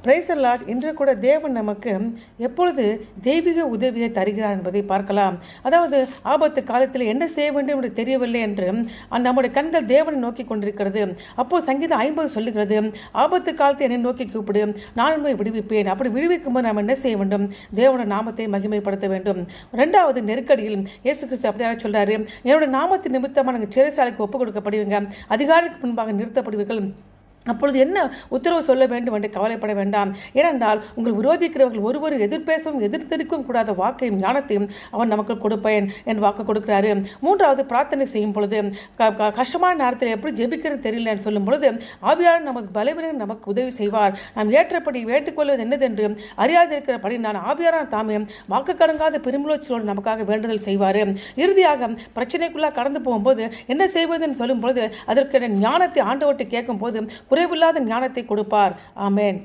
Praise the Lord. இன்று கூட தேவன் நமக்கு எப்பொழுது தெய்வீக உதவியை தருகிறார் என்பதை பார்க்கலாம். அதாவது ஆபத்து காலத்தில் என்ன செய்ய வேண்டும் என்று தெரியவில்லை என்று நம்முடைய கண்கள் தேவனை நோக்கி கொண்டிருக்கிறது. அப்போ சங்கீதம் 50 சொல்லுகிறது, ஆபத்து காலத்தை என்னை நோக்கி கூப்பிடு, நான் உண்மை விடுவிப்பேன். அப்படி விடுவிக்கும்போது நாம் என்ன செய்ய வேண்டும்? தேவனுடைய நாமத்தை மகிமைப்படுத்த வேண்டும். 2வது நெருக்கடியில் இயேசு கிறிஸ்து அப்படியாக சொல்றாரு, என்னோட நாமத்தின் நிமித்தமாக நாங்கள் சிறைச்சாலைக்கு ஒப்புக் கொடுக்கப்படுவீங்க, அதிகாரிக்கு முன்பாக நிறுத்தப்படுவீர்கள். அப்பொழுது என்ன உத்தரவு சொல்ல வேண்டும் என்று கவலைப்பட வேண்டாம். ஏனென்றால் உங்கள் விரோதிக்கிறவர்கள் ஒருவரும் எதிர்பேசவும் எதிர்த்திருக்கவும் கூடாத வாக்கையும் ஞானத்தையும் அவன் நமக்கு கொடுப்பேன் என்று வாக்கு கொடுக்கிறாரு. 3வது பிரார்த்தனை செய்யும் பொழுது கஷ்டமான நேரத்தில் எப்படி ஜெபிக்கிறது தெரியல என்று சொல்லும் பொழுது ஆவியாளர் நமது பலவீனம் நமக்கு உதவி செய்வார். நாம் ஏற்றபடி வேண்டுகொள்வது என்னதென்று அறியாதிருக்கிறபடி நான் ஆவியாளர் தாமே வாக்கு கடங்காத பெருமுழச்சோடு நமக்காக வேண்டுதல் செய்வார். இறுதியாக பிரச்சனைக்குள்ளாக கடந்து போகும்போது என்ன செய்வதுன்னு சொல்லும் பொழுது அதற்கு ஞானத்தை ஆண்டவர்கிட்ட கேட்கும் போது குறைவில்லாத ஞானத்தை கொடுப்பார். ஆமென்.